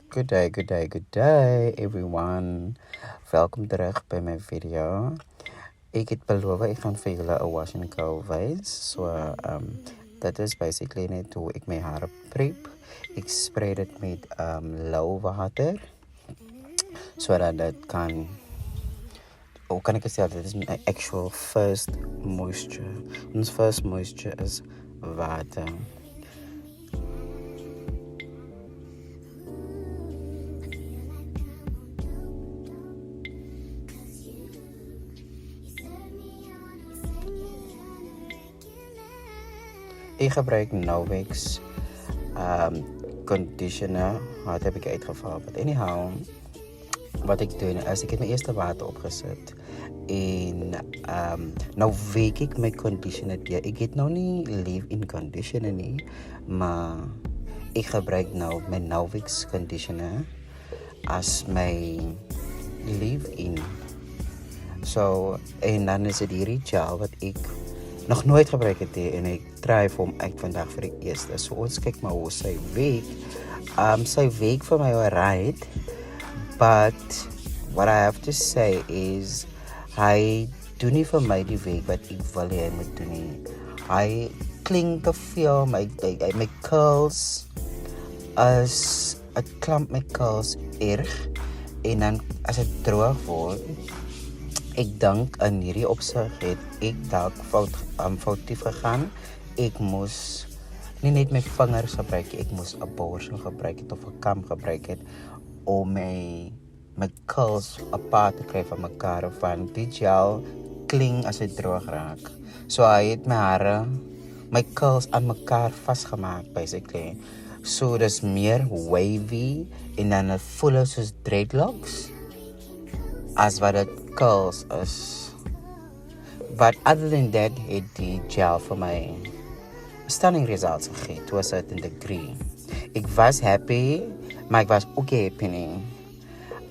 Good day, everyone. Welkom terug by my video. Ek het beloof ek gaan vir julle 'n wash and go wys. Dit is basically net hoe ek my hare prep. Ek spray dit met lauw water sodat dit kan hoe kan ek sê dit is my actual first moisture. Ons first moisture is water. Ik gebruik Novex conditioner. Dat heb ik uitgevallen. But anyhow, wat ik doe is ik heb mijn eerste water opgezet. En nou week ik mijn conditioner. Ik heb nog niet leave-in conditioner nie, maar ik gebruik nou mijn Novex conditioner als mijn leave-in. En dan is het hierdie gel wat ik nog nooit gebruik het en ek try vir hom uit vandag vir die eerste. So ons kyk maar hoe sy week. Sy week vir my alright, but what I have to say is hy doen nie vir my die week wat ek wil hê hy moet doen nie. Hy klink te veel, my curls as 'n klump my curls erg en dan as dit droog word. Ik denk in hierdie opsig het ek dalk foutief gegaan. Ek moes nie net my vingers gebruik, ek moes 'n borsel gebruik het of 'n kam gebruik het om my curls apart te kry van mekaar, van die gel klink as dit droog raak. So hy het my hare, my curls aan mekaar vasgemaak basically. So dis meer wavy en dan het voel soos dreadlocks as wat dit curls is. But other than that, het die gel vir my stunning results gegee to a certain degree. Ek was happy, maar ek was ook happy nie.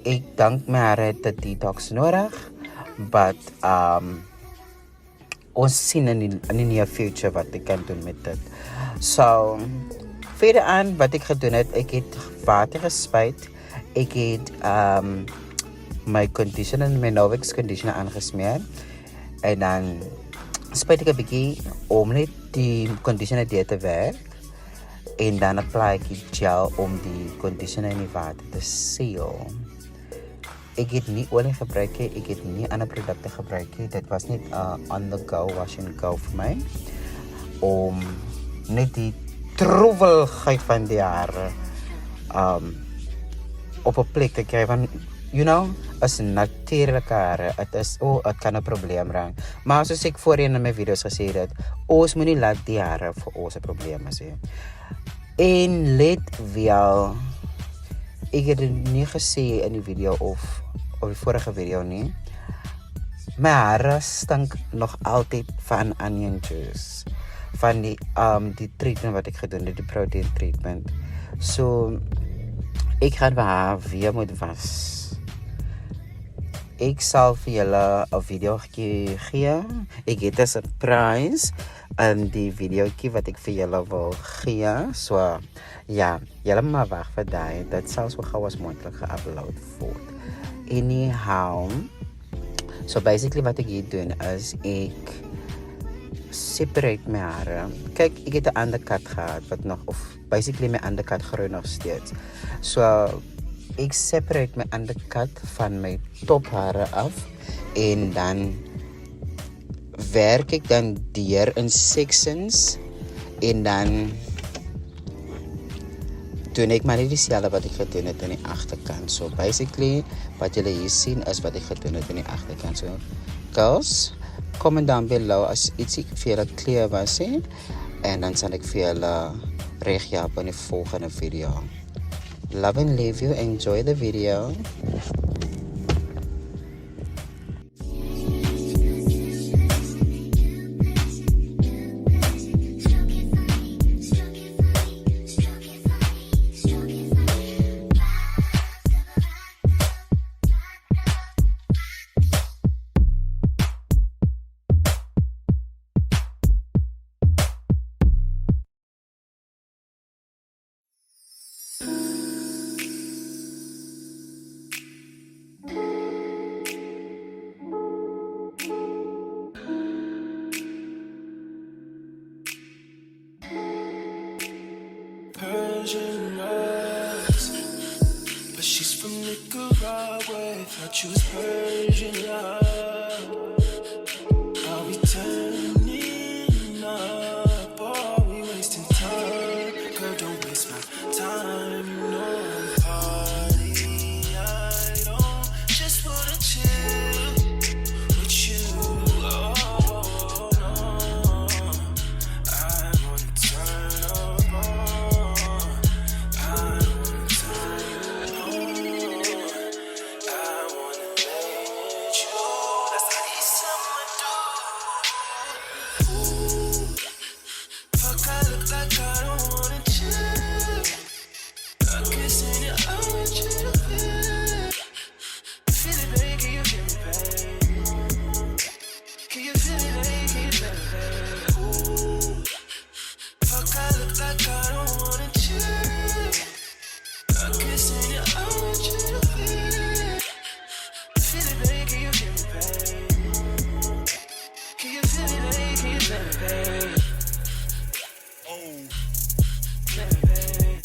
Ek dink my hare het 'n detox nodig, but ons sien in die near future wat ek kan doen met dit. So, verder aan wat ek gedoen het, ek het water gespuit, ek het my conditioner, my Novex conditioner aangesmeer en dan spuit ek 'n bietjie om net die conditioner deur te werk en dan apply ek die gel om die conditioner in die water te seal. Ek het nie olie gebruik nie, ek het nie ander produkte gebruik nie. Dit was net on the go wash and go vir my om net die troeweligheid van die hare op 'n plek te kry van as natuurlike hare. Het kan 'n probleem raak. Maar soos ek voorheen in my video's gesê het, ons moenie laat die hare vir ons 'n probleem hê. En let wel, ek het dit nie gesê in die video of die vorige video nie. My hare stink nog altyd van onion juice. Van die treatment wat ek gedoen het, die protein treatment. So ek gaan vir haar weer moet was. Ek sal vir julle 'n video gee. Ek het 'n surprise in die videoetjie wat ek vir julle wil gee. So ja, julle maar wag vir daai. Dit sal so gou as moontlik geupload word. Anyhow, so basically wat ek hier doen is ek separate my hare. Kyk, ek het 'n undercut gehad wat nog basically my undercut groei nog steeds. So ek separate my undercut van my tophare af en dan werk ek dan deur in sections en dan doen ek maar net dieselfde wat ek gedoen het aan die agterkant. So basically wat julle hier sien is wat ek gedoen het aan die agterkant. So girls, comment down below as ietsie vir julle clear was en dan sal ek vir julle reghelp in die volgende video. Love and leave you. Enjoy the video. Thought you was Persian love. Are we turning up? Or are we wasting time? Girl, don't waste my time. You know I'm party. I don't just wanna chill with you. Oh no, I wanna turn up on. I wanna turn you on. I wanna lay with you. That's the least I'ma do. Ooh, fuck, I look like I don't wanna chill. I kissing you, I want you to feel. Feel it, baby, can you feel me, baby? Can you feel it, baby, can you feel me, baby? Ooh, fuck, I look like I don't wanna chill. I kissing you, I want you to feel. Feel it, baby, can you feel me, baby? Can you feel it, baby, can you feel me, baby? Oh, baby, baby.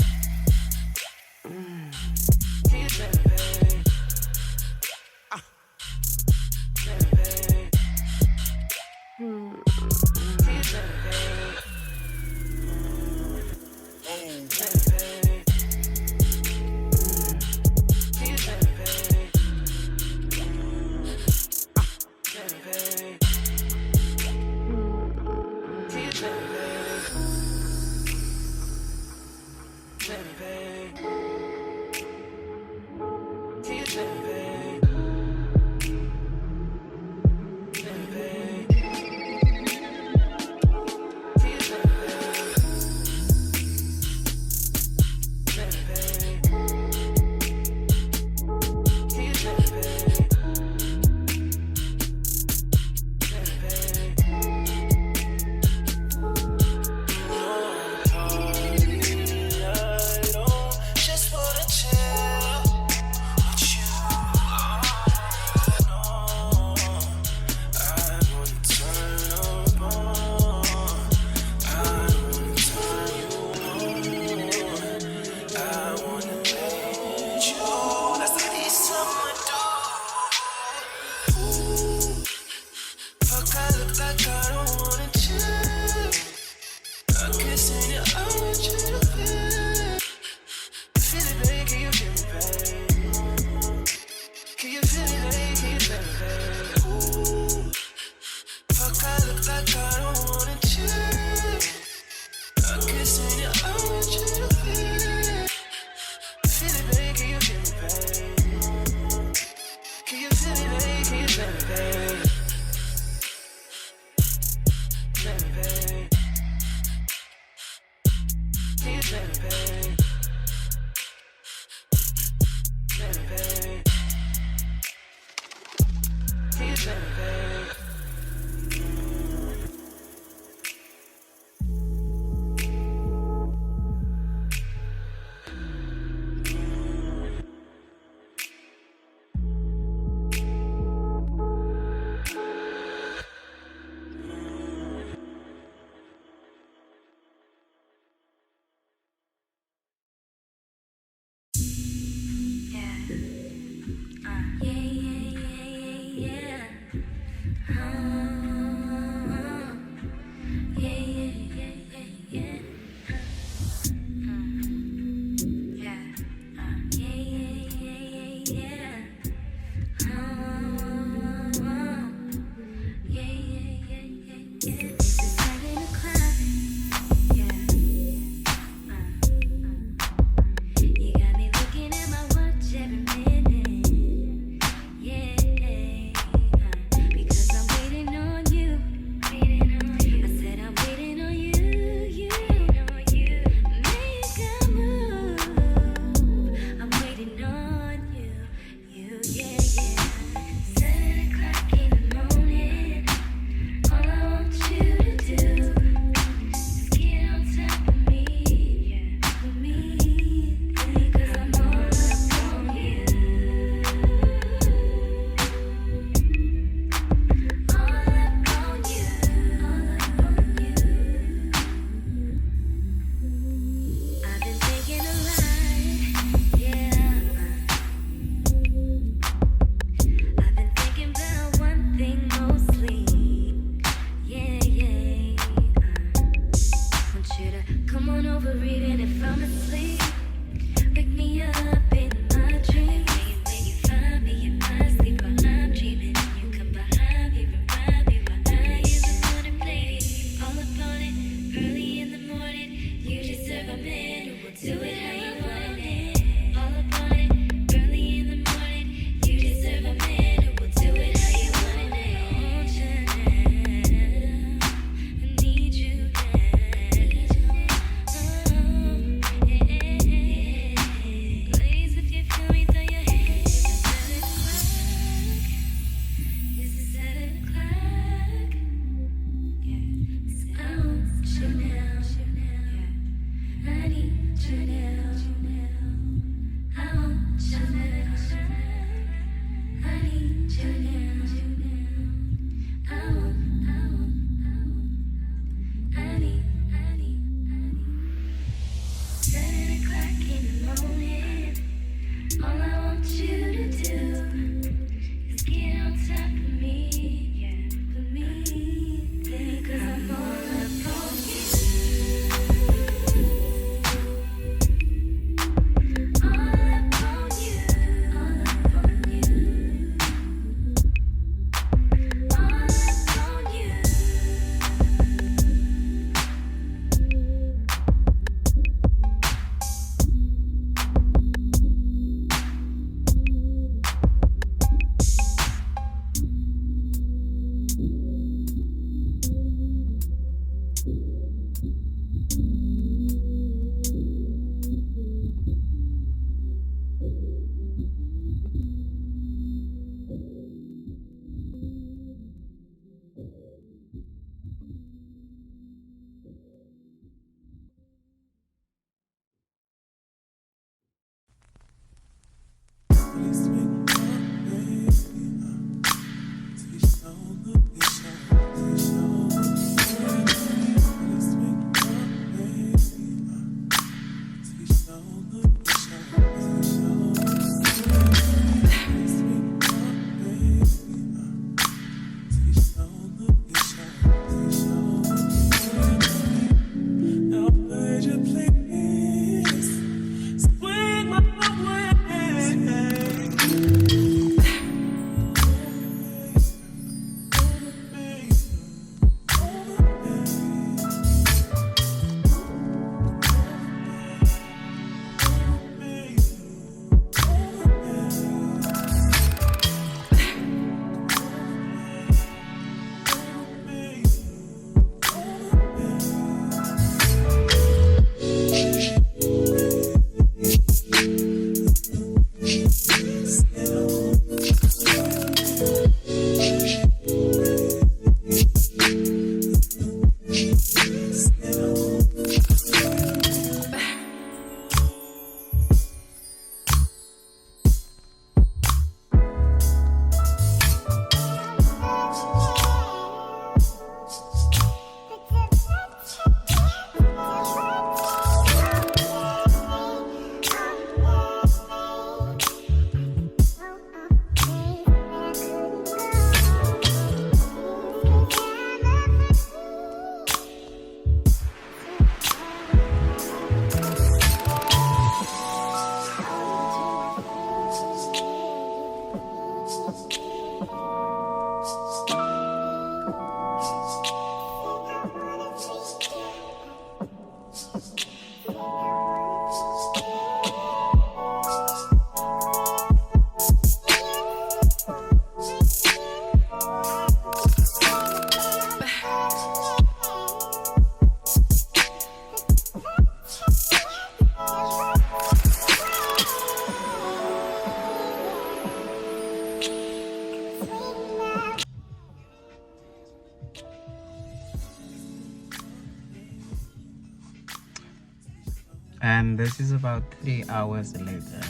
this is about 3 hours later.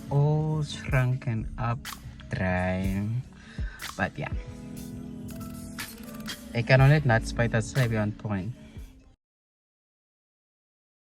All shrunken up, dry. But yeah. Ik kan nog net nat spijt dat zij weer on point.